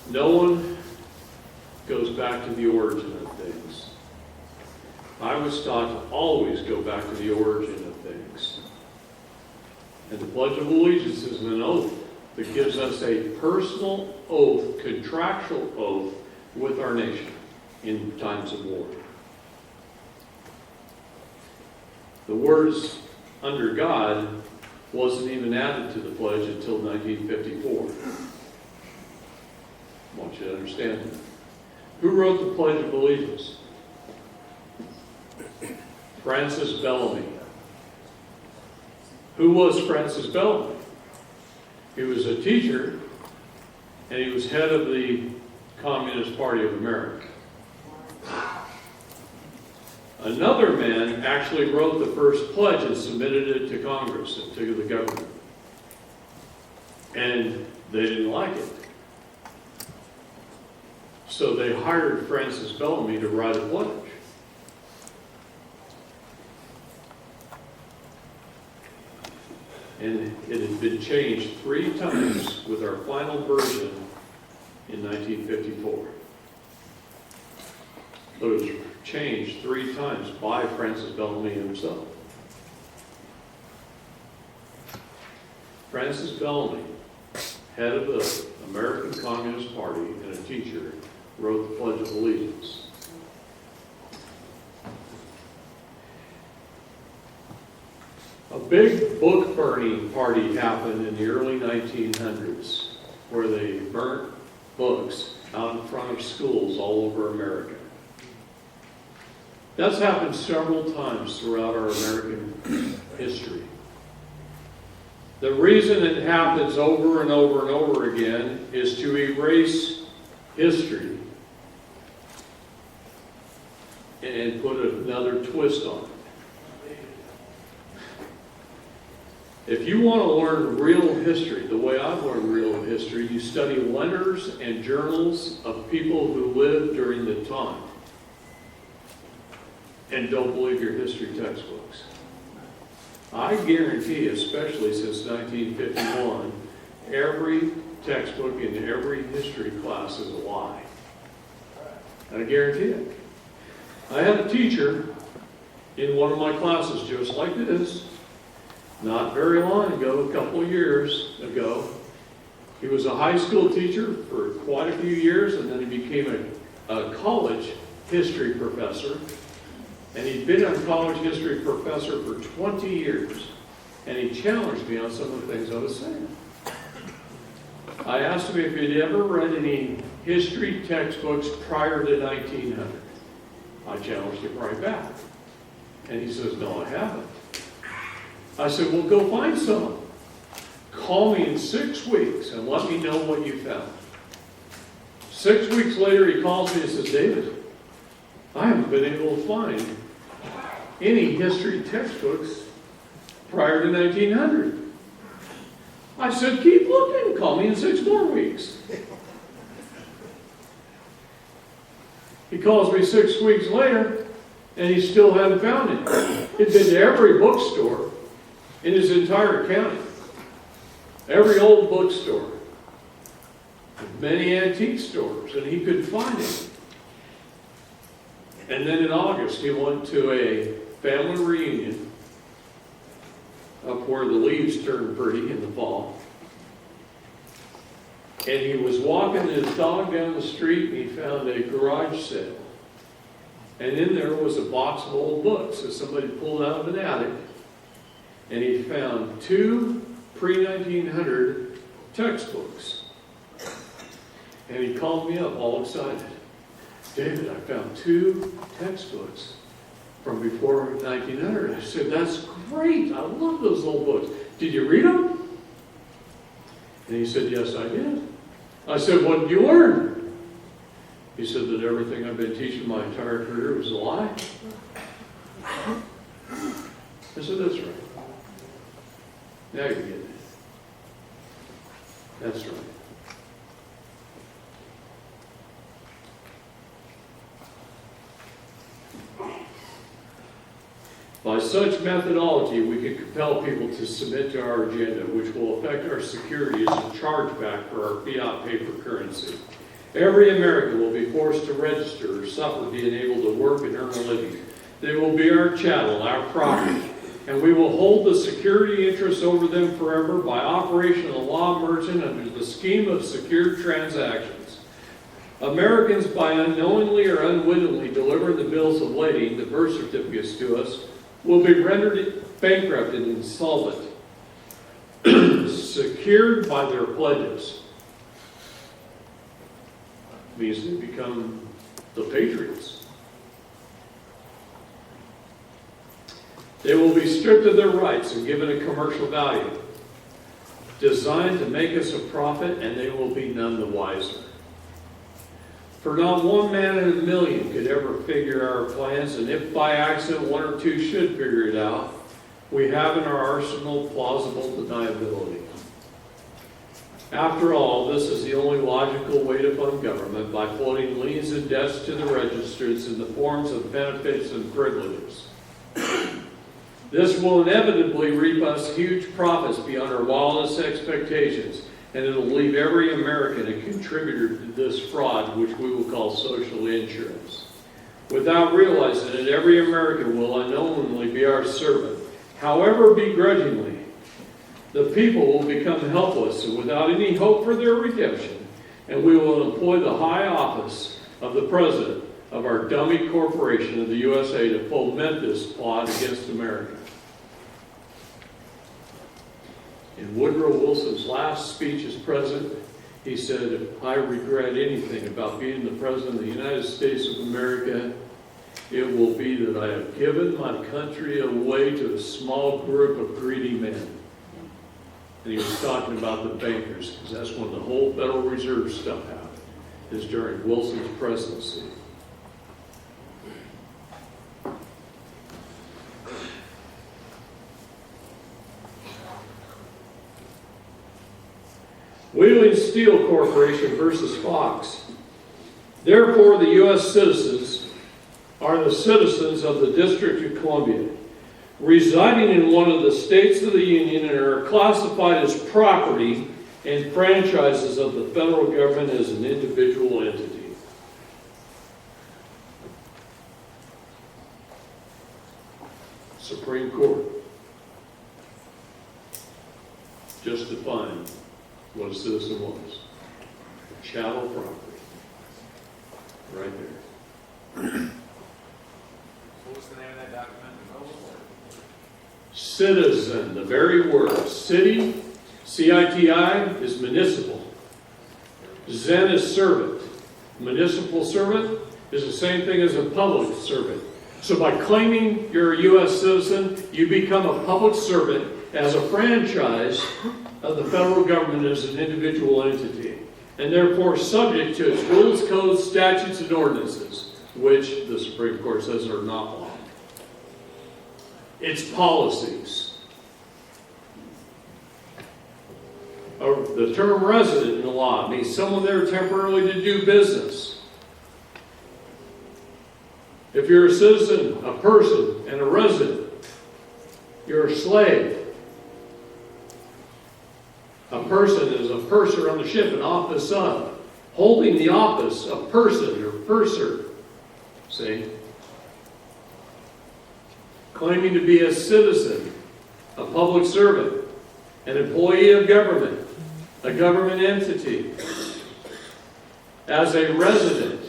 No one goes back to the origin of things. I was taught to always go back to the origin of things. And the Pledge of Allegiance is an oath that gives us a personal oath, contractual oath with our nation in times of war. The words "under God" wasn't even added to the pledge until 1954. I want you to understand that. Who wrote the Pledge of Allegiance? Francis Bellamy. Who was Francis Bellamy? He was a teacher, and he was head of the Communist Party of America. Another man actually wrote the first pledge and submitted it to Congress and to the government. And they didn't like it. So they hired Francis Bellamy to write a pledge. And it had been changed 3 times with our final version in 1954. So it was changed 3 times by Francis Bellamy himself. Francis Bellamy, head of the American Communist Party and a teacher, wrote the Pledge of Allegiance. A big book burning party happened in the early 1900s where they burnt books out in front of schools all over America. That's happened several times throughout our American history. The reason it happens over and over and over again is to erase history and put another twist on it. If you want to learn real history, the way I've learned real history, you study letters and journals of people who lived during the time. And don't believe your history textbooks. I guarantee, especially since 1951, every textbook in every history class is a lie. I guarantee it. I had a teacher in one of my classes just like this, not very long ago, a couple of years ago. He was a high school teacher for quite a few years, and then he became a college history professor. And he'd been a college history professor for 20 years. And he challenged me on some of the things I was saying. I asked him if he'd ever read any history textbooks prior to 1900. I challenged him right back. And he says, "No, I haven't." I said, "Well, go find some. Call me in 6 weeks and let me know what you found." 6 weeks later, he calls me and says, "David, I haven't been able to find any history textbooks prior to 1900. I said, "Keep looking. Call me in 6 more weeks." He calls me 6 weeks later, and he still hadn't found it. He'd been to every bookstore in his entire county. Every old bookstore. Many antique stores, and he couldn't find it. And then in August, he went to a family reunion up where the leaves turn pretty in the fall. And he was walking his dog down the street, and he found a garage sale. And in there was a box of old books that somebody pulled out of an attic. And he found 2 pre-1900 textbooks. And he called me up all excited. "David, I found 2 textbooks from before 1900. I said, "That's great. I love those old books. Did you read them?" And he said, "Yes, I did." I said, "What did you learn?" He said that everything I've been teaching my entire career was a lie. I said, "That's right. Now you get it. That's right." By such methodology, we can compel people to submit to our agenda, which will affect our security as a chargeback for our fiat paper currency. Every American will be forced to register or suffer being able to work and earn a living. They will be our chattel, our property, and we will hold the security interests over them forever by operation of the law merchant under the scheme of secured transactions. Americans, by unknowingly or unwittingly delivering the bills of lading, the birth certificates to us, will be rendered bankrupt and insolvent, secured by their pledges. Means they become the patriots. They will be stripped of their rights and given a commercial value, designed to make us a profit, and they will be none the wiser. For not one man in a million could ever figure our plans, and if by accident one or two should figure it out, we have in our arsenal plausible deniability. After all, this is the only logical way to fund government, by floating liens and debts to the registrants in the forms of benefits and privileges. This will inevitably reap us huge profits beyond our wildest expectations, and it'll leave every American a contributor to this fraud, which we will call social insurance. Without realizing it, every American will unknowingly be our servant, however begrudgingly. The people will become helpless and without any hope for their redemption, and we will employ the high office of the president of our dummy corporation of the USA to foment this plot against America. In Woodrow Wilson's last speech as president, he said, "If I regret anything about being the president of the United States of America, it will be that I have given my country away to a small group of greedy men." And he was talking about the bankers, because that's when the whole Federal Reserve stuff happened, is during Wilson's presidency. Wheeling Steel Corporation versus Fox. Therefore, the U.S. citizens are the citizens of the District of Columbia, residing in one of the states of the Union, and are classified as property and franchises of the federal government as an individual entity. Supreme Court just defined what a citizen was. Chattel property. Right there. What was the name of that document? Citizen, the very word. City, C-I-T-I, is municipal. Zen is servant. Municipal servant is the same thing as a public servant. So by claiming you're a U.S. citizen, you become a public servant as a franchise of the federal government as an individual entity, and therefore subject to its rules, codes, statutes, and ordinances, which the Supreme Court says are not law. Its policies. The term resident in the law means someone there temporarily to do business. If you're a citizen, a person, and a resident, you're a slave. A person is a purser on the ship, an office of. Holding the office of person or purser. See? Claiming to be a citizen, a public servant, an employee of government, a government entity. As a resident,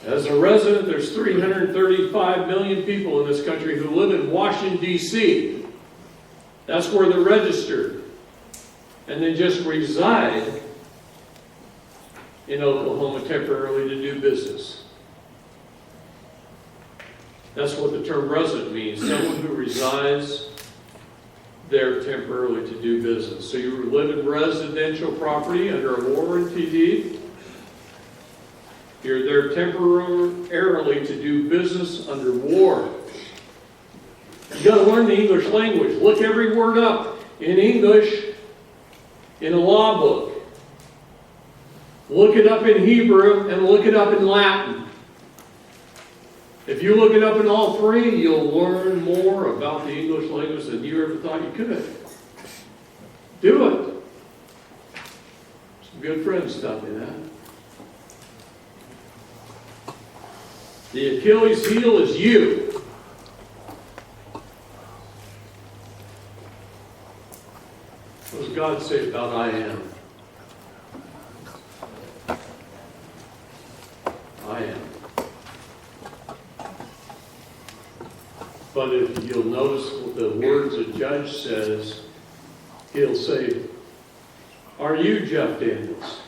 there's 335 million people in this country who live in Washington, D.C. That's where they're registered. And they just reside in Oklahoma temporarily to do business. That's what the term resident means. Someone who resides there temporarily to do business. So you live in residential property under a warranty deed. You're there temporarily to do business under war. You got to learn the English language. Look every word up in English in a law book. Look it up in Hebrew and look it up in Latin. If you look it up in all three, you'll learn more about the English language than you ever thought you could. Do it. Some good friends taught me that. The Achilles heel is you. What does God say about I am? I am. But if you'll notice the words a judge says, he'll say, are you Jeff Daniels?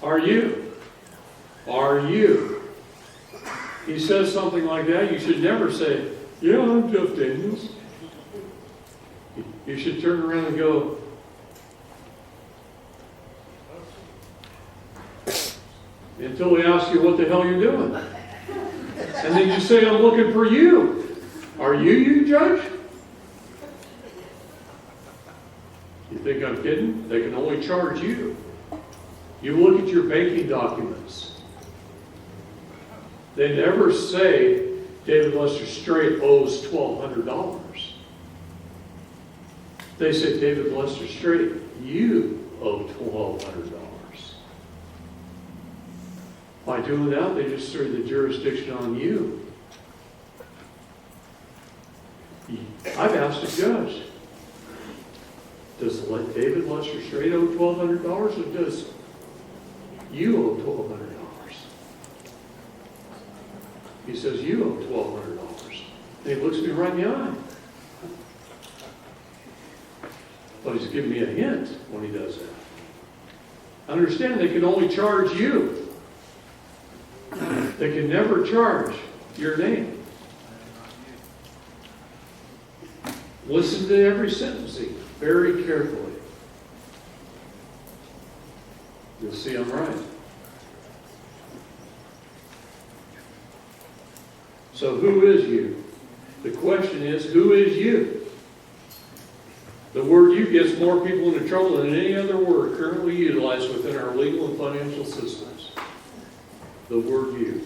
Are you? Are you? He says something like that, you should never say, yeah, I'm Jeff Daniels. You should turn around and go, until he asks you what the hell you're doing. And then you say, I'm looking for you. Are you judge? You think I'm kidding? They can only charge you. You look at your banking documents. They never say David Lester Strait owes $1,200. They say, David Lester Strait, you owe $1,200. By doing that, they just threw the jurisdiction on you. I've asked a judge, does David Lester Strait owe $1,200 or does you owe $1,200? He says, you owe $1,200. And he looks me right in the eye. But he's giving me a hint when he does that. Understand, they can only charge you. They can never charge your name. Listen to every sentencing very carefully. You'll see I'm right. So who is you? The question is, who is you? The word you gets more people into trouble than any other word currently utilized within our legal and financial systems. The word you.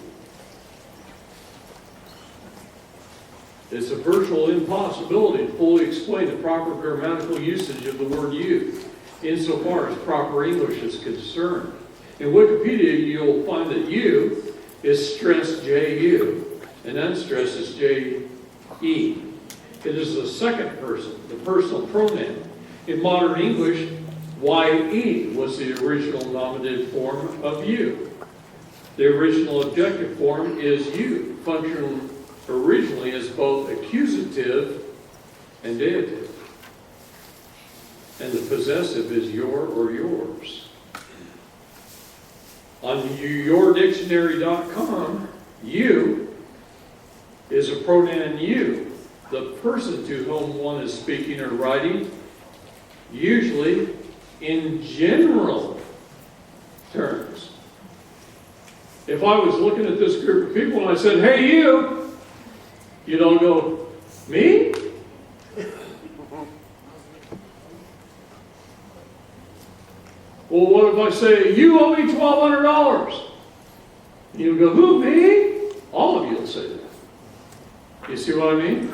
It's a virtual impossibility to fully explain the proper grammatical usage of the word you, insofar as proper English is concerned. In Wikipedia, you'll find that you is stressed J-U, and unstressed is J-E. It is the second person, the personal pronoun. In modern English, Y-E was the original nominative form of you. The original objective form is you, functioning originally as both accusative and dative. And the possessive is your or yours. On yourdictionary.com, you is a pronoun you, the person to whom one is speaking or writing, usually in general terms. If I was looking at this group of people and I said, hey you, you'd all go, me? Well, what if I say, you owe me $1,200? You go, who, me? All of you will say that. You see what I mean?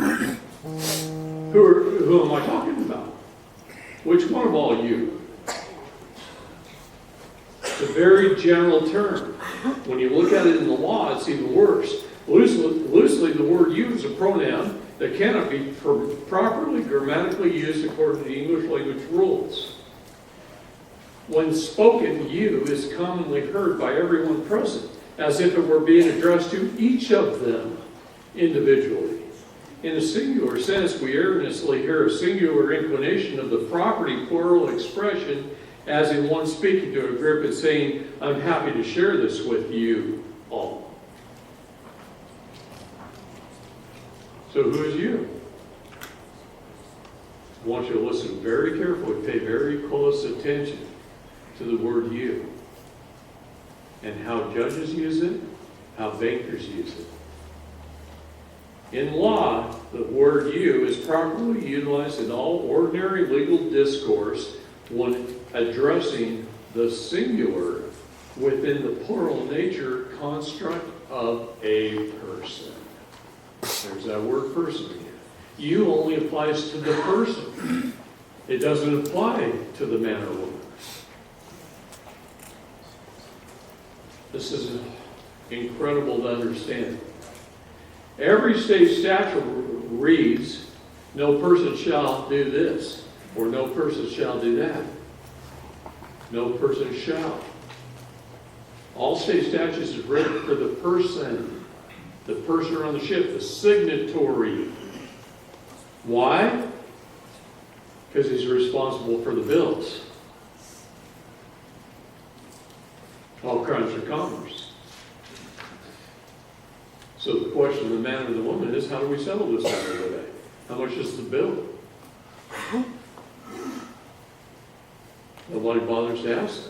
Who am I talking about? Which one of all you? It's a very general term. When you look at it in the law, it's even worse. Loosely, the word you is a pronoun that cannot be properly grammatically used according to the English language rules. When spoken, you is commonly heard by everyone present, as if it were being addressed to each of them individually. In a singular sense, we earnestly hear a singular inclination of the property plural expression, as in one speaking to a group and saying, I'm happy to share this with you all. So who is you? I want you to listen very carefully, pay very close attention to the word you, and how judges use it, how bankers use it. In law, the word you is properly utilized in all ordinary legal discourse when addressing the singular within the plural nature construct of a person. There's that word person again. You only applies to the person. It doesn't apply to the man or woman. This is incredible to understand. Every state statute reads, no person shall do this, or no person shall do that. No person shall. All state statutes is written for the person on the ship, the signatory. Why? Because he's responsible for the bills. All crimes are commerce. So the question of the man or the woman is, how do we settle this matter today? How much is the bill? Nobody bothers to ask.